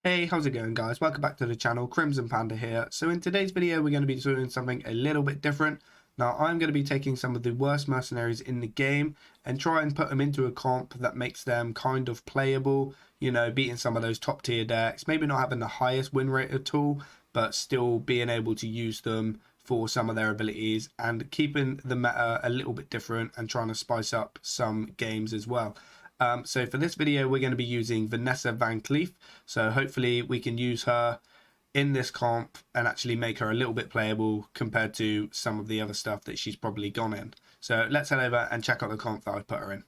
Hey, how's it going, guys? Welcome back to the channel. Crimsonpanda here. So in today's video we're going to be doing something a little bit different. Now I'm going to be taking some of the worst mercenaries in the game and try and put them into a comp that makes them kind of playable, you know, beating some of those top tier decks, maybe not having the highest win rate at all, but still being able to use them for some of their abilities and keeping the meta a little bit different and trying to spice up some games as well. So for this video, we're going to be using Vanessa Vancleef. So hopefully we can use her in this comp and actually make her a little bit playable compared to some of the other stuff that she's probably gone in. So let's head over and check out the comp that I put her in.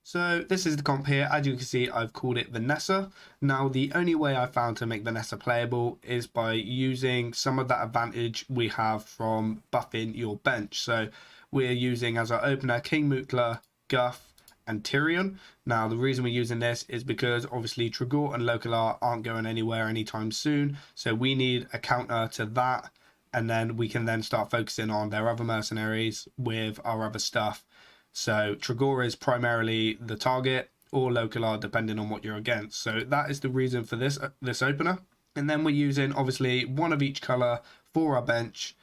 So this is the comp here. As you can see, I've called it Vanessa. Now, the only way I found to make Vanessa playable is by using some of that advantage we have from buffing your bench. So we're using as our opener King Mutla, Guff, and Tyrion. Now the reason we're using this is because obviously Trigor and Localar aren't going anywhere anytime soon, so we need a counter to that, and then we can then start focusing on their other mercenaries with our other stuff. So Trigor is primarily the target, or Localar depending on what you're against. So that is the reason for this opener. And then we're using obviously one of each color for our bench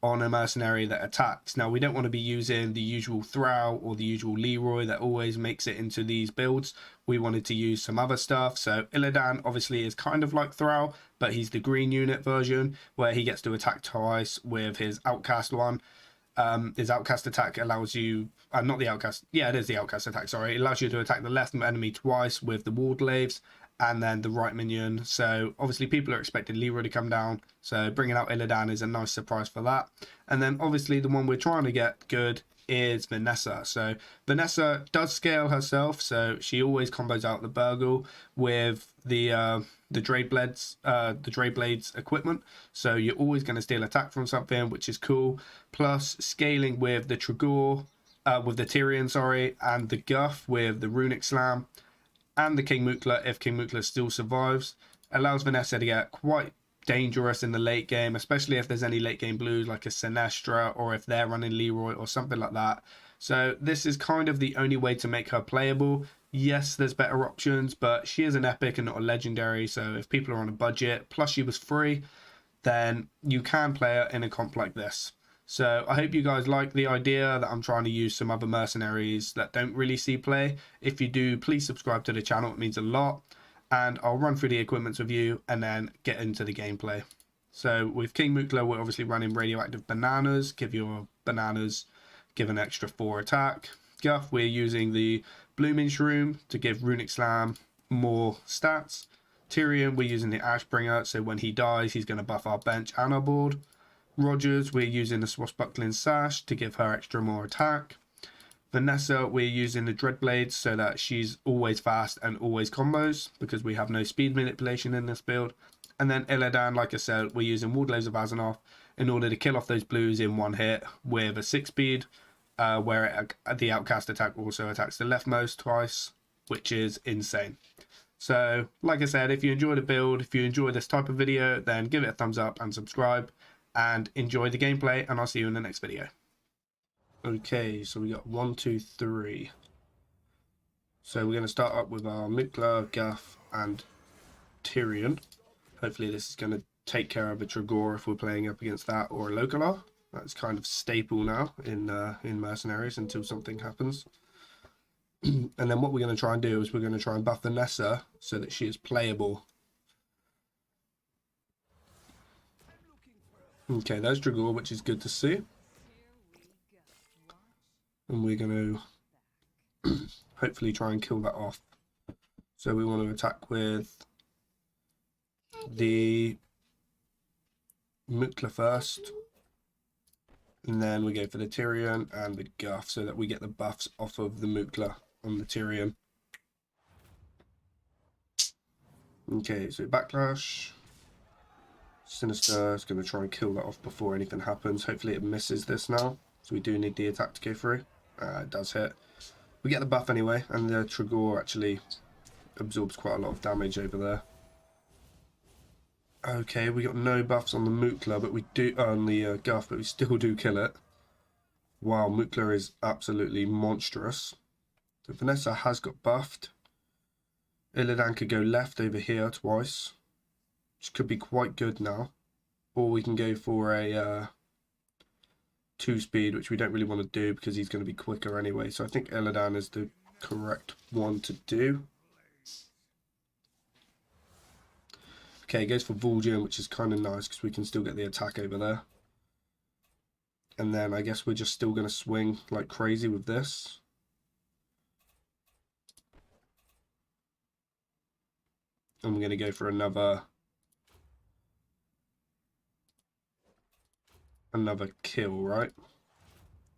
on a mercenary that attacks. Now we don't want to be using the usual Thrall or the usual Leroy that always makes it into these builds. We wanted to use some other stuff. So Illidan obviously is kind of like Thrall, but he's the green unit version where he gets to attack twice with his outcast one. His outcast attack allows you, not the outcast, yeah, it is the outcast attack, sorry. It allows you to attack the left enemy twice with the ward glaives and then the right minion. So obviously people are expecting Leroy to come down, so bringing out Illidan is a nice surprise for that. And then obviously the one we're trying to get good is Vanessa. So Vanessa does scale herself, so she always combos out the Burgle with the Drayblades equipment, so you're always going to steal attack from something, which is cool. Plus scaling with the Trigor, with the Tyrion, sorry, and the Guff with the Runic Slam, and the King Mutla, if King Mutla still survives, allows Vanessa to get quite dangerous in the late game, especially if there's any late game blues like a Sinestra, or if they're running Leroy or something like that. So this is kind of the only way to make her playable. Yes, there's better options, but she is an epic and not a legendary, so if people are on a budget, plus she was free, then you can play her in a comp like this. So I hope you guys like the idea that I'm trying to use some other mercenaries that don't really see play. If you do, please subscribe to the channel. It means a lot. And I'll run through the equipments with you and then get into the gameplay. So with King Mutla, we're obviously running radioactive bananas. Give your bananas, give an extra 4 attack. Guff, we're using the blooming shroom to give Runic Slam more stats. Tyrion, we're using the Ashbringer, so when he dies, he's going to buff our bench and our board. Rogers, we're using the Swashbuckling Sash to give her extra more attack. Vanessa, we're using the Dreadblades so that she's always fast and always combos, because we have no speed manipulation in this build. And then Illidan, like I said, we're using Wardlays of Azzinoth in order to kill off those blues in one hit with a 6-speed, where the Outcast attack also attacks the leftmost twice, which is insane. So, like I said, if you enjoy the build, if you enjoy this type of video, then give it a thumbs up and subscribe. And enjoy the gameplay, and I'll see you in the next video. Okay, so we got 1, 2, 3. So we're going to start up with our Mutla, Guff, and Tyrion. Hopefully this is going to take care of a Trigor if we're playing up against that, or a Localar. That's kind of staple now in Mercenaries until something happens. And then what we're going to try and do is we're going to try and buff Vanessa so that she is playable. Okay, there's Trigor, which is good to see. And we're going to hopefully try and kill that off. So we want to attack with the Mutla first. And then we go for the Tyrion and the Guff so that we get the buffs off of the Mutla on the Tyrion. Okay, so backlash. Sinister is going to try and kill that off before anything happens. Hopefully it misses this now. So we do need the attack to go through. It does hit. We get the buff anyway, and the Trigor actually absorbs quite a lot of damage over there. Okay, we got no buffs on the Mutla, but we do on the Guff, but we still do kill it. Wow, Mutla is absolutely monstrous. So Vanessa has got buffed. Illidan could go left over here twice. which could be quite good now. Or we can go for a 2-speed, which we don't really want to do because he's going to be quicker anyway. So I think Illidan is the correct one to do. Okay, he goes for Vol'jin, which is kind of nice because we can still get the attack over there. And then I guess we're just still going to swing like crazy with this. And we're going to go for another kill, right?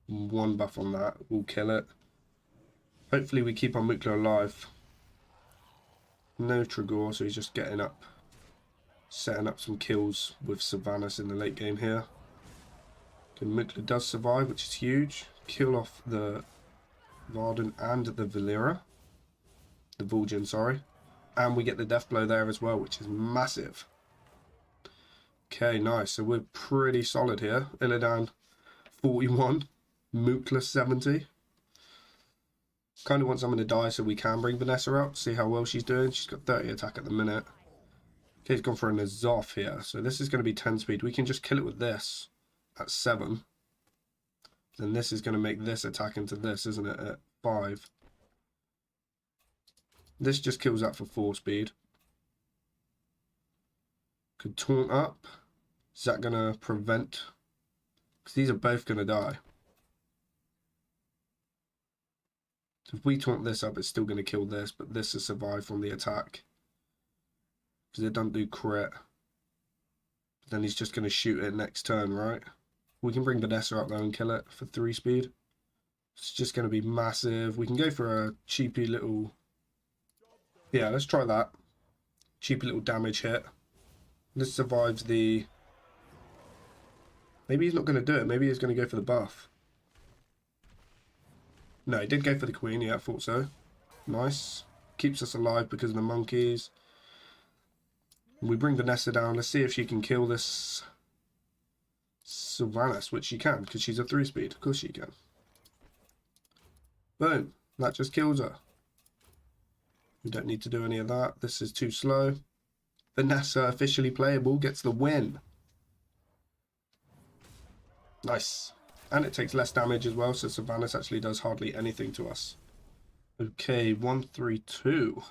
1 buff on that, we'll kill it. Hopefully we keep our Mukla alive. No Trigor, so he's just getting up, setting up some kills with Sylvanas in the late game here. Okay, Mukla does survive, which is huge. Kill off the Varden and the Valera. The Vol'jin, sorry. And we get the death blow there as well, which is massive. Okay, nice. So we're pretty solid here. Illidan 41, Mukla 70. Kind of want someone to die so we can bring Vanessa up, see how well she's doing. She's got 30 attack at the minute. Okay, he's gone for an Azoth here. So this is going to be 10 speed. We can just kill it with this at 7. Then this is going to make this attack into this, isn't it, at 5. This just kills that for 4 speed. Could taunt up. Is that going to prevent? Because these are both going to die. So if we taunt this up, it's still going to kill this, but this has survived from the attack. Because it doesn't do crit. But then he's just going to shoot it next turn, right? We can bring Vanessa up though and kill it for 3 speed. It's just going to be massive. We can go for a cheapy little... Yeah, let's try that. Cheapy little damage hit. This survives the... Maybe he's not going to do it. Maybe he's going to go for the buff. No, he did go for the queen. Yeah, I thought so. Nice. Keeps us alive because of the monkeys. We bring Vanessa down. Let's see if she can kill this Sylvanas, which she can because she's a 3-speed. Of course she can. Boom. That just kills her. We don't need to do any of that. This is too slow. Vanessa, officially playable, gets the win. Nice. And it takes less damage as well, so Sylvanas actually does hardly anything to us. Okay, 1-3-2.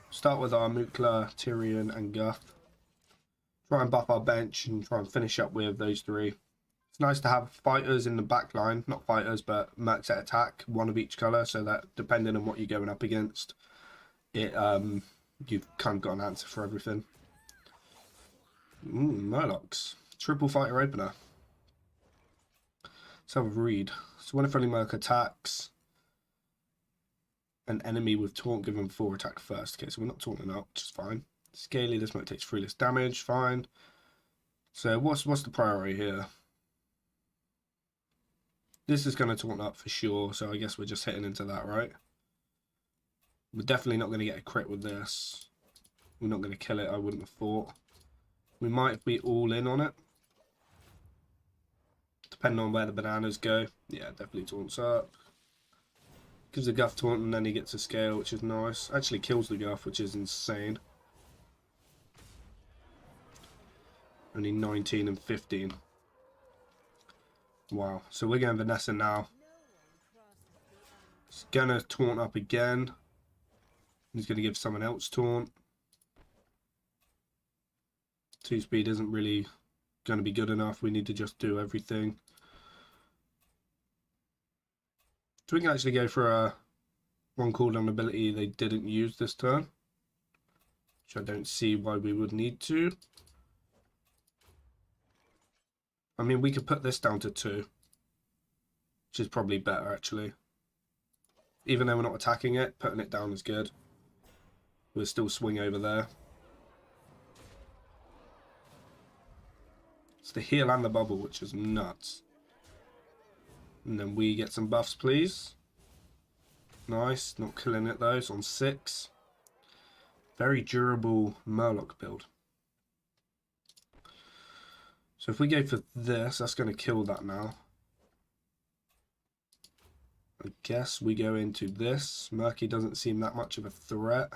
Start with our Mukla, Tyrion, and Guth. Try and buff our bench and try and finish up with those 3. It's nice to have fighters in the back line. Not fighters, but mercs at attack. 1 of each colour, so that depending on what you're going up against, you've kind of got an answer for everything. Murlocs. Triple fighter opener. Let's have a read. So when a friendly merc attacks an enemy with taunt, give them 4 attack first. Okay, so we're not taunting up, which is fine. Scaly, this might take 3 less damage, fine. So what's the priority here? This is going to taunt up for sure, so I guess we're just hitting into that, right? We're definitely not going to get a crit with this. We're not going to kill it, I wouldn't have thought. We might be all in on it. Depending on where the bananas go. Yeah, definitely taunts up. Gives the Guff taunt and then he gets a scale, which is nice. Actually kills the Guff, which is insane. Only 19 and 15. Wow. So we're going Vanessa now. He's going to taunt up again. He's going to give someone else taunt. 2 speed isn't really going to be good enough. We need to just do everything. So we can actually go for a 1 cooldown ability they didn't use this turn, which I don't see why we would need to. I mean, we could put this down to 2, which is probably better actually. Even though we're not attacking it, putting it down is good. We'll still swing over there. It's the heal and the bubble, which is nuts. And then we get some buffs, please. Nice. Not killing it, though. It's on 6. Very durable Murloc build. So if we go for this, that's going to kill that now. I guess we go into this. Murky doesn't seem that much of a threat.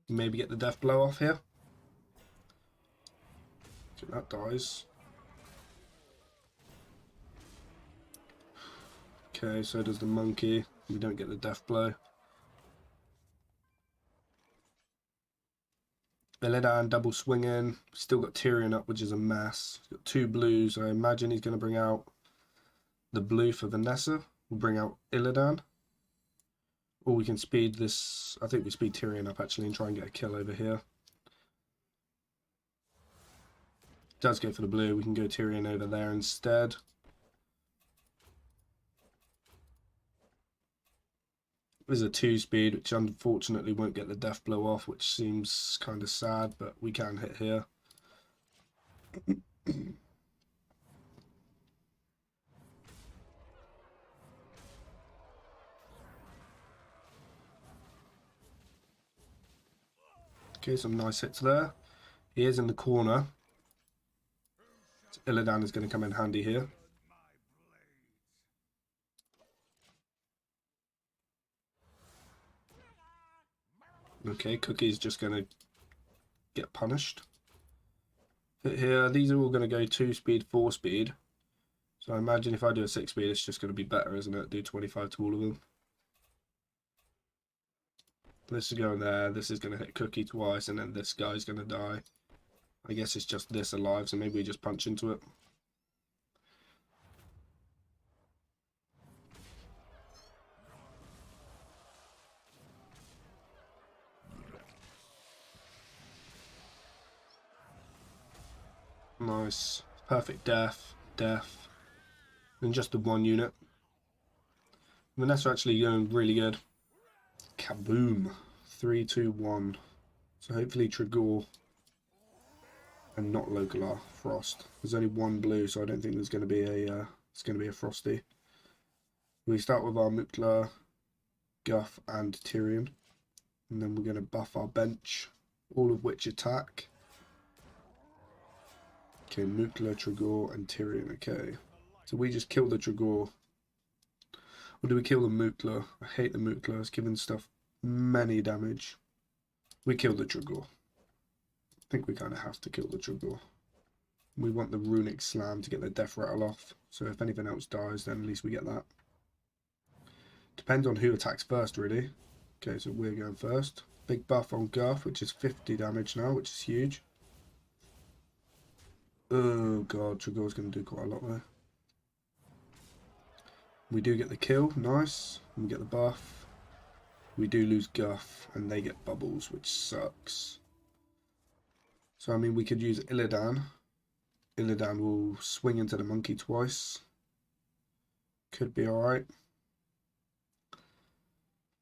Maybe get the death blow off here. So that dies. Okay, so does the monkey. We don't get the death blow. Illidan double swinging. Still got Tyrion up, which is a mess. He's got 2 blues. I imagine he's going to bring out the blue for Vanessa. We'll bring out Illidan. Or we can speed this. I think we speed Tyrion up actually and try and get a kill over here. Does go for the blue. We can go Tyrion over there instead. There's a 2-speed, which unfortunately won't get the death blow off, which seems kind of sad, but we can hit here. Okay, some nice hits there. He is in the corner. So Illidan is going to come in handy here. Okay, Cookie's just going to get punished. Hit here. These are all going to go 2-speed, 4-speed. So I imagine if I do a 6-speed, it's just going to be better, isn't it? Do 25 to all of them. This is going there. This is going to hit Cookie twice, and then this guy's going to die. I guess it's just this alive, so maybe we just punch into it. Nice. Perfect death. Death. And just the 1 unit. Vanessa actually going really good. Kaboom. 3, 2, 1. So hopefully Trigor and not Localar Frost. There's only 1 blue, so I don't think there's going to be a it's going to be a Frosty. We start with our Mukla, Guff, and Tyrion, and then we're going to buff our bench, all of which attack. Okay, Mukla, Trigor, and Tyrion. Okay, so we just kill the Trigor. Or do we kill the Mukla? I hate the Mukla. It's giving stuff many damage. We kill the Trigor. I think we kind of have to kill the Trigor. We want the Runic Slam to get the death rattle off. So if anything else dies, then at least we get that. Depends on who attacks first, really. Okay, so we're going first. Big buff on Guff, which is 50 damage now, which is huge. Oh god, Trigor's going to do quite a lot there. We do get the kill, nice. We get the buff. We do lose Guff, and they get bubbles, which sucks. So, I mean, we could use Illidan. Illidan will swing into the monkey twice. Could be alright.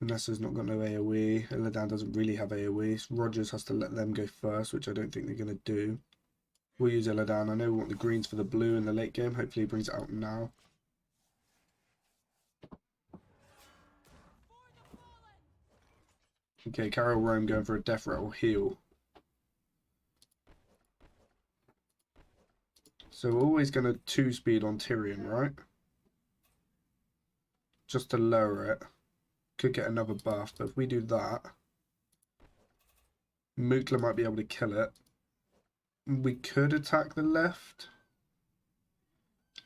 Vanessa's not got no AoE. Illidan doesn't really have AoE. So Rogers has to let them go first, which I don't think they're going to do. We'll use Illidan. I know we want the greens for the blue in the late game. Hopefully he brings it out now. Okay, Carol Rome going for a death rattle heal. So we're always going to 2-speed on Tyrion, right? Just to lower it. Could get another buff, but if we do that, Mukla might be able to kill it. We could attack the left.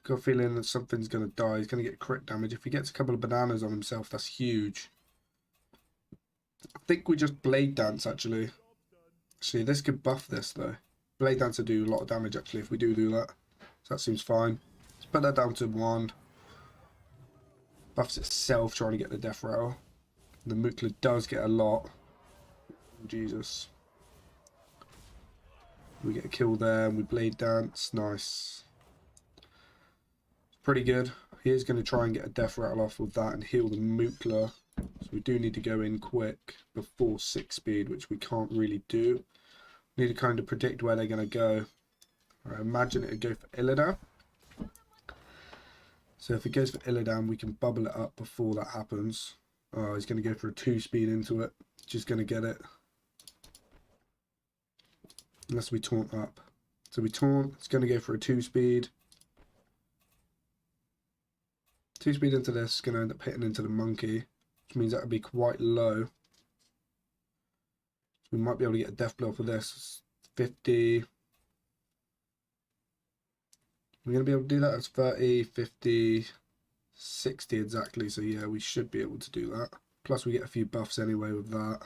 Got a feeling that something's going to die. He's going to get crit damage. If he gets a couple of bananas on himself, that's huge. I think we just Blade Dance, actually. Actually, this could buff this, though. Blade Dance will do a lot of damage, actually, if we do that. So that seems fine. Let's put that down to 1. Buffs itself, trying to get the death rattle. The Mukla does get a lot. Oh, Jesus. We get a kill there, and we Blade Dance. Nice. Pretty good. He is going to try and get a death rattle off with that and heal the Mukla. So we do need to go in quick before 6-speed, which we can't really do. Need to kind of predict where they're going to go. I imagine it would go for Illidan. So if it goes for Illidan, we can bubble it up before that happens. Oh, he's going to go for a 2-speed into it. Just going to get it. Unless we taunt up. So we taunt. It's going to go for a 2-speed. 2-speed into this. Going to end up hitting into the monkey. Which means that would be quite low. We might be able to get a death blow for this. 50. We're going to be able to do that. That's 30, 50, 60 exactly. So yeah, we should be able to do that. Plus we get a few buffs anyway with that.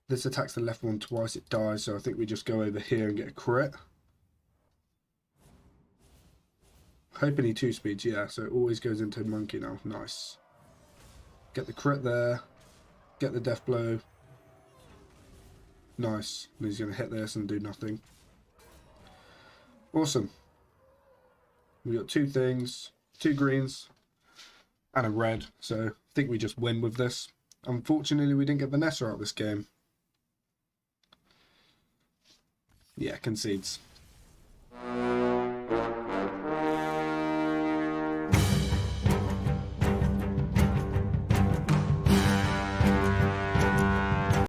This attacks the left one twice, it dies. So I think we just go over here and get a crit. Hoping he 2-speeds, yeah. So it always goes into monkey now. Nice. Get the crit there. Get the death blow. Nice. And he's going to hit this and do nothing. Awesome. We got 2 things, 2 greens, and a red. So I think we just win with this. Unfortunately, we didn't get Vanessa out this game. Yeah, concedes.